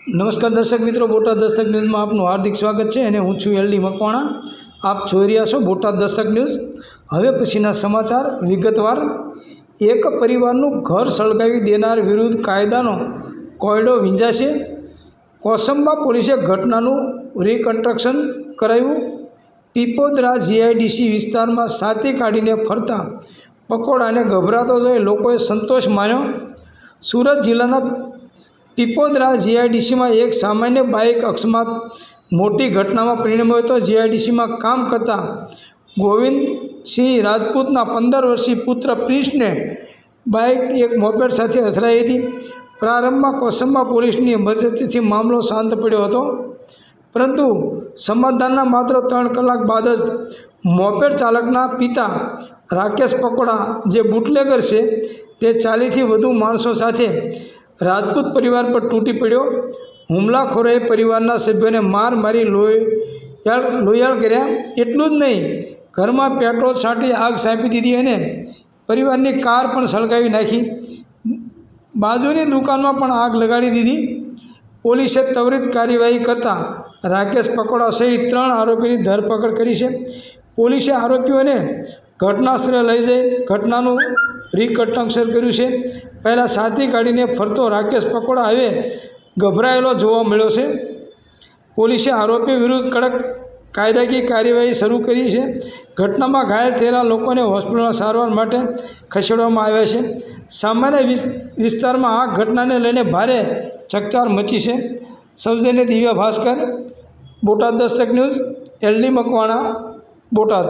નમસ્કાર દર્શક મિત્રો, બોટાદ દસ્તક ન્યૂઝમાં આપનું હાર્દિક સ્વાગત છે અને હું છું એલડી મકવાણા. આપ જોઈ રહ્યા છો બોટાદ દસ્તક ન્યૂઝ. હવે પછીના સમાચાર વિગતવાર. એક પરિવારનું ઘર સળગાવી દેનાર વિરુદ્ધ કાયદાનો કોયડો વીંજાશે. કોસંબા પોલીસે ઘટનાનું રિકન્સ્ટ્રક્શન કરાવ્યું. પીપોદરા જીઆઈડીસી વિસ્તારમાં સાતી કાઢીને ફરતા પકોડાને ગભરાતો જોઈ લોકોએ સંતોષ માન્યો. સુરત જિલ્લાના પીપોદરા જીઆઈડીસીમાં એક સામાન્ય બાઇક અકસ્માત મોટી ઘટનામાં પરિણમ્યો હતો. જીઆઈડીસીમાં કામ કરતા ગોવિંદસિંહ રાજપૂતના 15 વર્ષીય પુત્ર પ્રિન્સને બાઇક એક મોપેડ સાથે અથડાઈ હતી. પ્રારંભમાં કોસંબા પોલીસની મદદથી મામલો શાંત પડ્યો હતો, પરંતુ સમાધાનના માત્ર 3 કલાક બાદ જ મોપેડ ચાલકના પિતા રાકેશ પકોડા, જે બુટલેગર છે, તે 40થી વધુ માણસો સાથે રાજપૂત પરિવાર પર તૂટી પડ્યો. હુમલાખોરોએ પરિવારના સભ્યોને મારી લોહિયાળ કર્યા. એટલું જ નહીં, ઘરમાં પેટ્રોલ છાંટી આગ ચાંપી દીધી અને પરિવારની કાર પણ સળગાવી નાખી. બાજુની દુકાનમાં પણ આગ લગાડી દીધી. પોલીસે ત્વરિત કાર્યવાહી કરતાં રાકેશ પકોડા સહિત 3 આરોપીની ધરપકડ કરી છે. પોલીસે આરોપીઓને ઘટના સ્થળે લઈ જઈ ઘટનાનું રિકન્સ્ટ્રક્શન કર્યું છે. પહેલાં સાથી કાઢીને ફરતો રાકેશ પકોડા હવે ગભરાયેલો જોવા મળ્યો છે. પોલીસે આરોપી વિરુદ્ધ કડક કાયદાકીય કાર્યવાહી શરૂ કરી છે. ઘટનામાં ઘાયલ થયેલા લોકોને હોસ્પિટલમાં સારવાર માટે ખસેડવામાં આવ્યા છે. સામાન્ય વિસ્તારમાં આ ઘટનાને લઈને ભારે ચકચાર મચી છે. સૌજન્ય દિવ્યા ભાસ્કર, બોટાદ દસ્તક ન્યૂઝ, એલડી મકવાણા, બોટાદ.